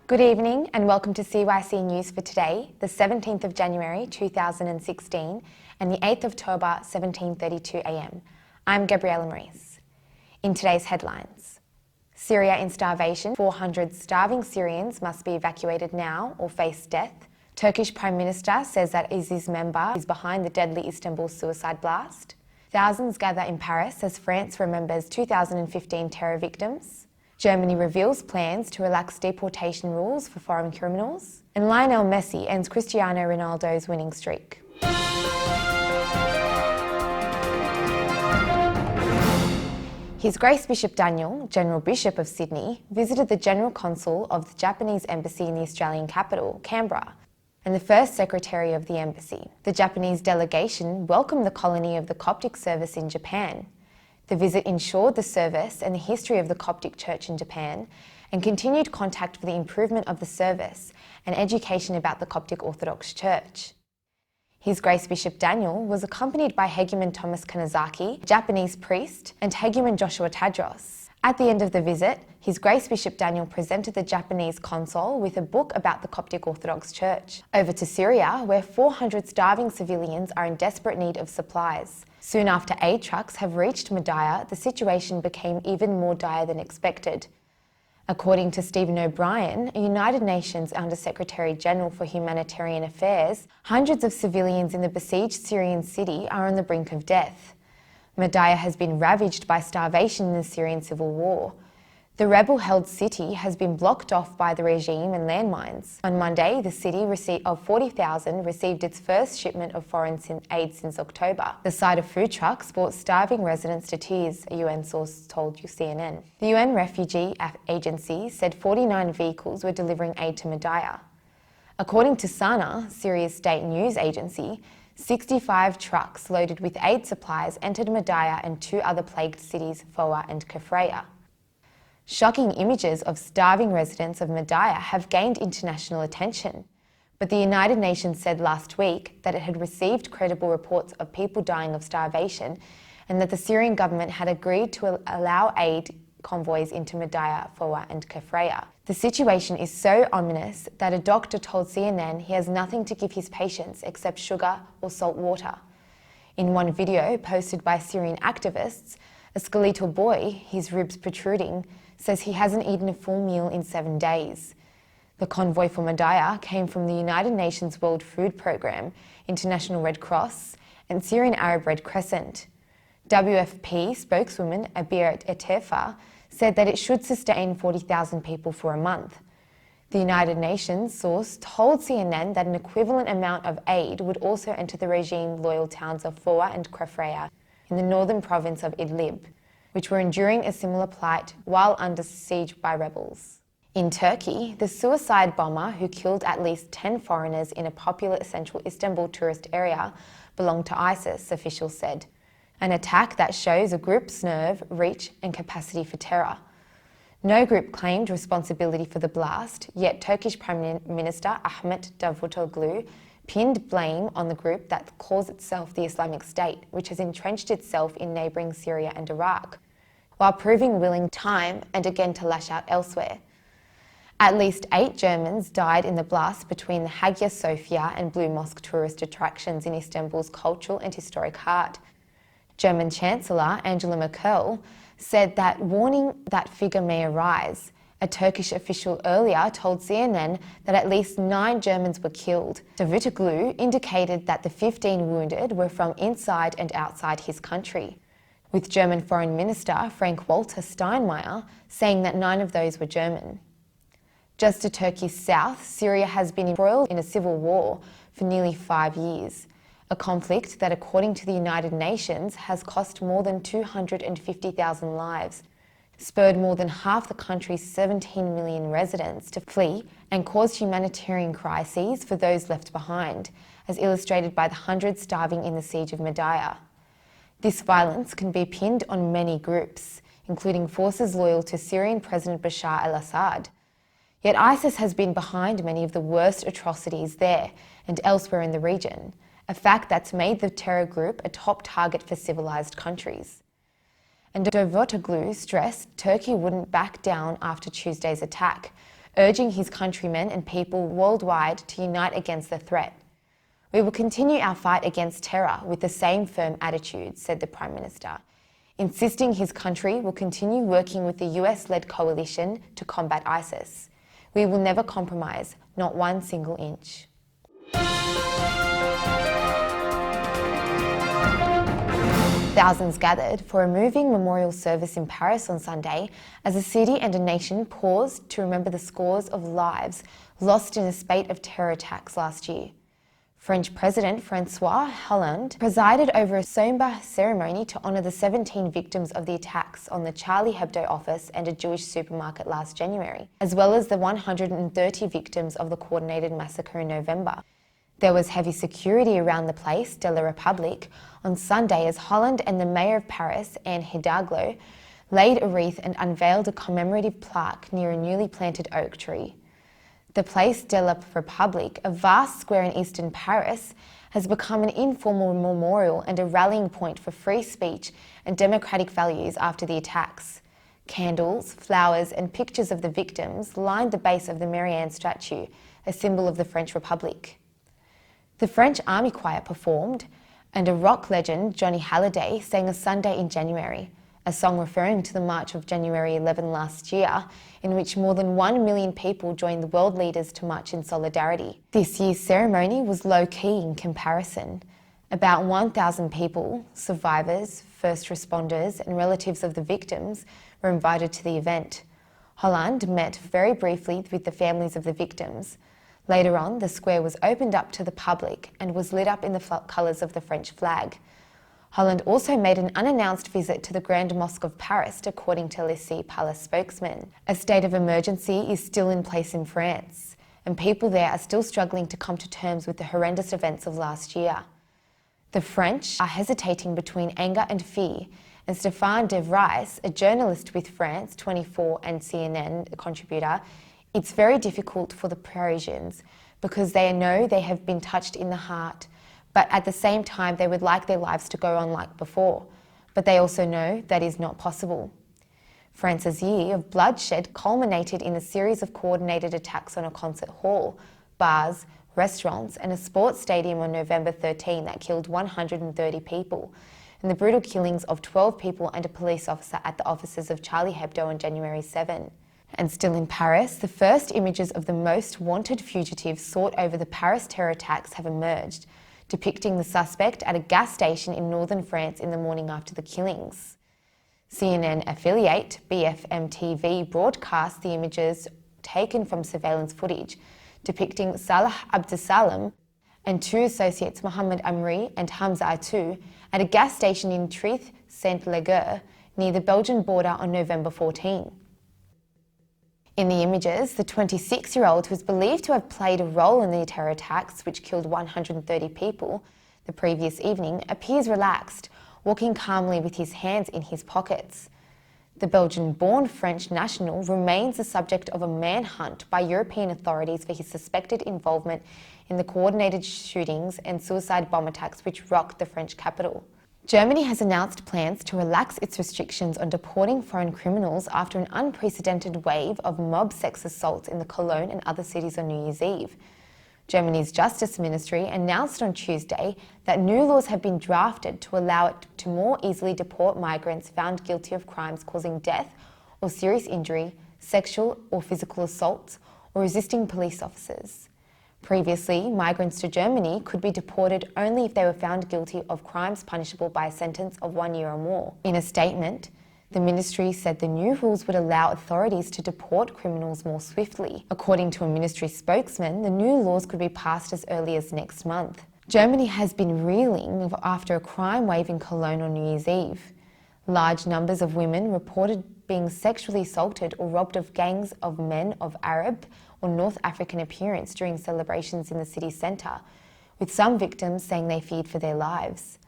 Good evening and welcome to CYC News for today, the 17th of January 2016 and the 8th of October 17:32am. I'm Gabriella Maurice. In today's headlines, Syria in starvation, 400 starving Syrians must be evacuated now or face death. Turkish Prime Minister says that ISIS member is behind the deadly Istanbul suicide blast. Thousands gather in Paris as France remembers 2015 terror victims. Germany reveals plans to relax deportation rules for foreign criminals. And Lionel Messi ends Cristiano Ronaldo's winning streak. His Grace Bishop Daniel, General Bishop of Sydney, visited the General Consul of the Japanese Embassy in the Australian capital, Canberra, and the First Secretary of the Embassy. The Japanese delegation welcomed the colony of the Coptic service in Japan. The visit ensured the service and the history of the Coptic Church in Japan and continued contact for the improvement of the service and education about the Coptic Orthodox Church. His Grace Bishop Daniel was accompanied by Hegumen Thomas Kanazaki, a Japanese priest, and Hegumen Joshua Tadros. At the end of the visit, His Grace Bishop Daniel presented the Japanese consul with a book about the Coptic Orthodox Church. Over to Syria, where 400 starving civilians are in desperate need of supplies. Soon after aid trucks have reached Madaya, the situation became even more dire than expected. According to Stephen O'Brien, a United Nations Under-Secretary General for Humanitarian Affairs, hundreds of civilians in the besieged Syrian city are on the brink of death. Madaya has been ravaged by starvation in the Syrian civil war. The rebel-held city has been blocked off by the regime and landmines. On Monday, the city of 40,000 received its first shipment of foreign aid since October. The sight of food trucks brought starving residents to tears, a UN source told CNN. The UN Refugee Agency said 49 vehicles were delivering aid to Madaya. According to Sana, Syria's state news agency, 65 trucks loaded with aid supplies entered Madaya and two other plagued cities, Foa and Kafraya. Shocking images of starving residents of Madaya have gained international attention, but the United Nations said last week that it had received credible reports of people dying of starvation and that the Syrian government had agreed to allow aid convoys into Madaya, Foa and Kafraya. The situation is so ominous that a doctor told CNN he has nothing to give his patients except sugar or salt water. In one video posted by Syrian activists, a skeletal boy, his ribs protruding, says he hasn't eaten a full meal in 7 days. The convoy for Madaya came from the United Nations World Food Programme, International Red Cross, and Syrian Arab Red Crescent. WFP spokeswoman Abir Etefa said that it should sustain 40,000 people for a month. The United Nations source told CNN that an equivalent amount of aid would also enter the regime-loyal towns of Foa and Kafraya in the northern province of Idlib, which were enduring a similar plight while under siege by rebels. In Turkey, the suicide bomber who killed at least 10 foreigners in a popular central Istanbul tourist area belonged to ISIS, officials said. An attack that shows a group's nerve, reach and capacity for terror. No group claimed responsibility for the blast, yet Turkish Prime Minister Ahmet Davutoglu pinned blame on the group that calls itself the Islamic State, which has entrenched itself in neighbouring Syria and Iraq, while proving willing time and again to lash out elsewhere. At least 8 Germans died in the blast between the Hagia Sophia and Blue Mosque tourist attractions in Istanbul's cultural and historic heart. German Chancellor Angela Merkel said that warning that figure may arise. A Turkish official earlier told CNN that at least 9 Germans were killed. Davutoglu indicated that the 15 wounded were from inside and outside his country, with German Foreign Minister Frank-Walter Steinmeier saying that 9 of those were German. Just to Turkey's south, Syria has been embroiled in a civil war for nearly 5 years, a conflict that, according to the United Nations, has cost more than 250,000 lives, spurred more than half the country's 17 million residents to flee and caused humanitarian crises for those left behind, as illustrated by the hundreds starving in the siege of Madaya. This violence can be pinned on many groups, including forces loyal to Syrian President Bashar al-Assad. Yet ISIS has been behind many of the worst atrocities there and elsewhere in the region, a fact that's made the terror group a top target for civilized countries. And Davutoglu stressed Turkey wouldn't back down after Tuesday's attack, urging his countrymen and people worldwide to unite against the threat. "We will continue our fight against terror with the same firm attitude," said the Prime Minister, insisting his country will continue working with the US-led coalition to combat ISIS. "We will never compromise, not one single inch." Thousands gathered for a moving memorial service in Paris on Sunday as a city and a nation paused to remember the scores of lives lost in a spate of terror attacks last year. French President François Hollande presided over a sombre ceremony to honour the 17 victims of the attacks on the Charlie Hebdo office and a Jewish supermarket last January, as well as the 130 victims of the coordinated massacre in November. There was heavy security around the Place de la République on Sunday as Hollande and the Mayor of Paris, Anne Hidalgo, laid a wreath and unveiled a commemorative plaque near a newly planted oak tree. The Place de la République, a vast square in eastern Paris, has become an informal memorial and a rallying point for free speech and democratic values after the attacks. Candles, flowers and pictures of the victims lined the base of the Marianne statue, a symbol of the French Republic. The French Army Choir performed, and a rock legend, Johnny Hallyday, sang a Sunday in January, a song referring to the March of January 11 last year, in which more than 1 million people joined the world leaders to march in solidarity. This year's ceremony was low-key in comparison. About 1,000 people, survivors, first responders and relatives of the victims, were invited to the event. Hollande met very briefly with the families of the victims. Later on, the square was opened up to the public and was lit up in the colours of the French flag. Hollande also made an unannounced visit to the Grand Mosque of Paris, according to Élysée Palace spokesman. A state of emergency is still in place in France, and people there are still struggling to come to terms with the horrendous events of last year. The French are hesitating between anger and fear, and Stéphane de Vries, a journalist with France 24 and CNN contributor, "It's very difficult for the Parisians because they know they have been touched in the heart, but at the same time they would like their lives to go on like before. But they also know that is not possible." France's year of bloodshed culminated in a series of coordinated attacks on a concert hall, bars, restaurants and a sports stadium on November 13 that killed 130 people, and the brutal killings of 12 people and a police officer at the offices of Charlie Hebdo on January 7. And still in Paris, the first images of the most wanted fugitives sought over the Paris terror attacks have emerged, depicting the suspect at a gas station in northern France in the morning after the killings. CNN affiliate BFM TV broadcast the images taken from surveillance footage, depicting Salah Abdeslam and two associates Mohamed Amri and Hamza Atou at a gas station in Trith-Saint-Léger near the Belgian border on November 14. In the images, the 26-year-old, who is believed to have played a role in the terror attacks, which killed 130 people the previous evening, appears relaxed, walking calmly with his hands in his pockets. The Belgian-born French national remains the subject of a manhunt by European authorities for his suspected involvement in the coordinated shootings and suicide bomb attacks which rocked the French capital. Germany has announced plans to relax its restrictions on deporting foreign criminals after an unprecedented wave of mob sex assaults in the Cologne and other cities on New Year's Eve. Germany's Justice Ministry announced on Tuesday that new laws have been drafted to allow it to more easily deport migrants found guilty of crimes causing death or serious injury, sexual or physical assaults, or resisting police officers. Previously, migrants to Germany could be deported only if they were found guilty of crimes punishable by a sentence of 1 year or more. In a statement, the ministry said the new rules would allow authorities to deport criminals more swiftly. According to a ministry spokesman, the new laws could be passed as early as next month. Germany has been reeling after a crime wave in Cologne on New Year's Eve. Large numbers of women reported being sexually assaulted or robbed of gangs of men of Arab or North African appearance during celebrations in the city centre, with some victims saying they feared for their lives.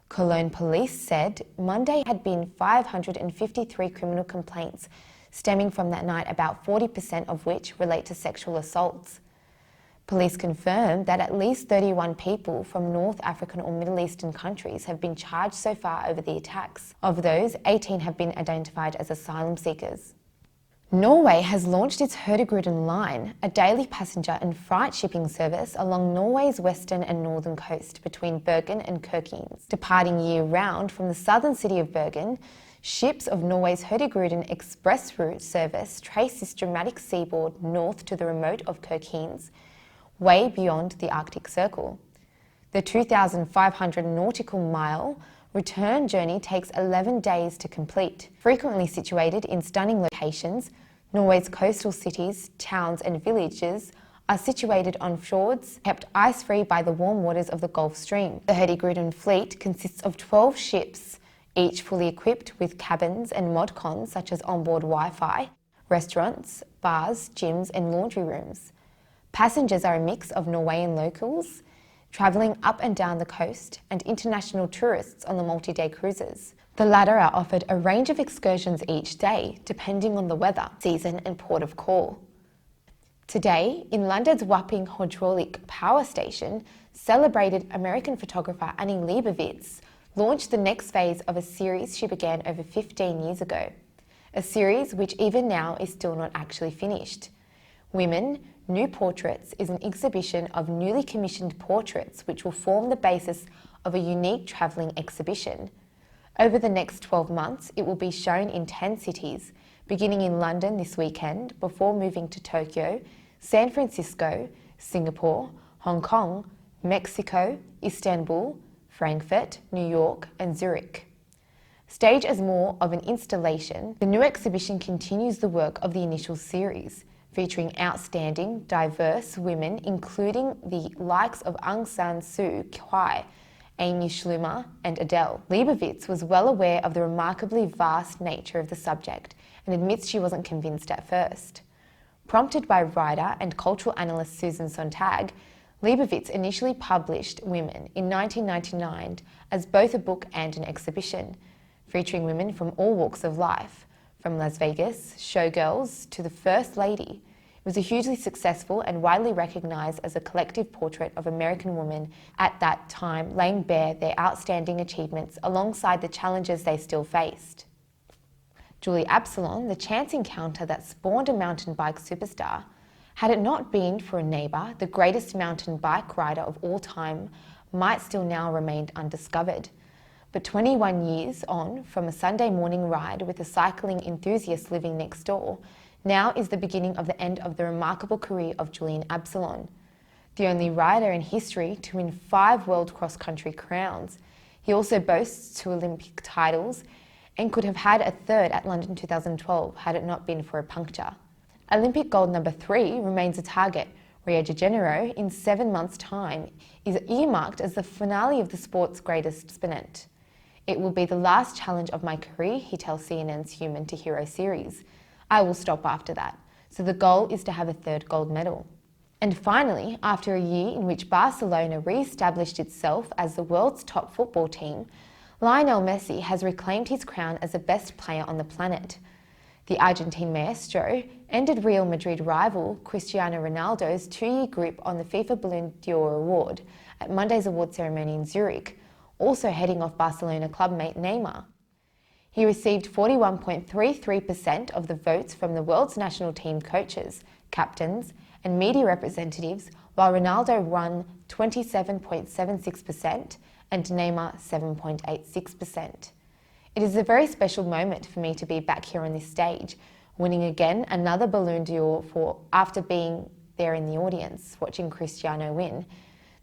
Cologne police said Monday had been 553 criminal complaints stemming from that night, about 40% of which relate to sexual assaults. Police confirmed that at least 31 people from North African or Middle Eastern countries have been charged so far over the attacks. Of those, 18 have been identified as asylum seekers. Norway has launched its Hurtigruten line, a daily passenger and freight shipping service along Norway's western and northern coast between Bergen and Kirkenes. Departing year-round from the southern city of Bergen, ships of Norway's Hurtigruten express route service trace this dramatic seaboard north to the remote of Kirkenes, way beyond the Arctic Circle. The 2,500 nautical mile return journey takes 11 days to complete. Frequently situated in stunning locations, Norway's coastal cities, towns and villages are situated on fjords kept ice-free by the warm waters of the Gulf Stream. The Hurtigruten fleet consists of 12 ships, each fully equipped with cabins and modcons such as onboard Wi-Fi, restaurants, bars, gyms and laundry rooms. Passengers are a mix of Norwegian locals, travelling up and down the coast, and international tourists on the multi-day cruises. The latter are offered a range of excursions each day, depending on the weather, season and port of call. Today, in London's Wapping Hydraulic Power Station, celebrated American photographer Annie Leibovitz launched the next phase of a series she began over 15 years ago, a series which even now is still not actually finished. Women, New Portraits is an exhibition of newly commissioned portraits which will form the basis of a unique travelling exhibition. Over the next 12 months, it will be shown in 10 cities, beginning in London this weekend before moving to Tokyo, San Francisco, Singapore, Hong Kong, Mexico, Istanbul, Frankfurt, New York and Zurich. Staged as more of an installation, the new exhibition continues the work of the initial series, featuring outstanding, diverse women including the likes of Aung San Suu Kyi, Amy Schumer and Adele. Leibovitz was well aware of the remarkably vast nature of the subject and admits she wasn't convinced at first. Prompted by writer and cultural analyst Susan Sontag, Leibovitz initially published Women in 1999 as both a book and an exhibition, featuring women from all walks of life, from Las Vegas showgirls to the First Lady. It was a hugely successful and widely recognised as a collective portrait of American women at that time, laying bare their outstanding achievements alongside the challenges they still faced. Julie Absalon, the chance encounter that spawned a mountain bike superstar, had it not been for a neighbour, the greatest mountain bike rider of all time might still now remain undiscovered. But 21 years on from a Sunday morning ride with a cycling enthusiast living next door, now is the beginning of the end of the remarkable career of Julian Absalon. The only rider in history to win 5 world cross-country crowns. He also boasts 2 Olympic titles and could have had a third at London 2012 had it not been for a puncture. Olympic gold number 3 remains a target. Rio de Janeiro, in 7 months' time, is earmarked as the finale of the sport's greatest sprint. It will be the last challenge of my career, he tells CNN's Human to Hero series. I will stop after that. So the goal is to have a 3rd gold medal. And finally, after a year in which Barcelona re-established itself as the world's top football team, Lionel Messi has reclaimed his crown as the best player on the planet. The Argentine maestro ended Real Madrid rival Cristiano Ronaldo's 2-year grip on the FIFA Ballon d'Or award at Monday's award ceremony in Zurich, also heading off Barcelona clubmate Neymar. He received 41.33% of the votes from the world's national team coaches, captains and media representatives, while Ronaldo won 27.76% and Neymar 7.86%. It is a very special moment for me to be back here on this stage, winning again another Ballon d'Or after being there in the audience, watching Cristiano win,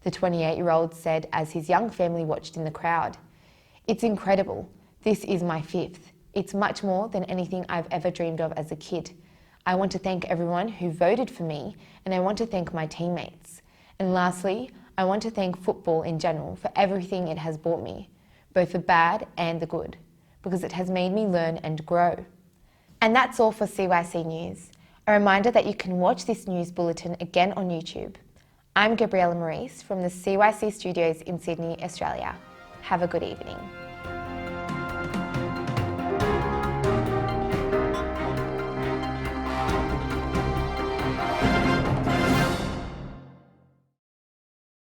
the 28-year-old said as his young family watched in the crowd. It's incredible. This is my 5th. It's much more than anything I've ever dreamed of as a kid. I want to thank everyone who voted for me, and I want to thank my teammates. And lastly, I want to thank football in general for everything it has brought me, both the bad and the good, because it has made me learn and grow. And that's all for CYC News. A reminder that you can watch this news bulletin again on YouTube. I'm Gabriella Maurice from the CYC studios in Sydney, Australia. Have a good evening.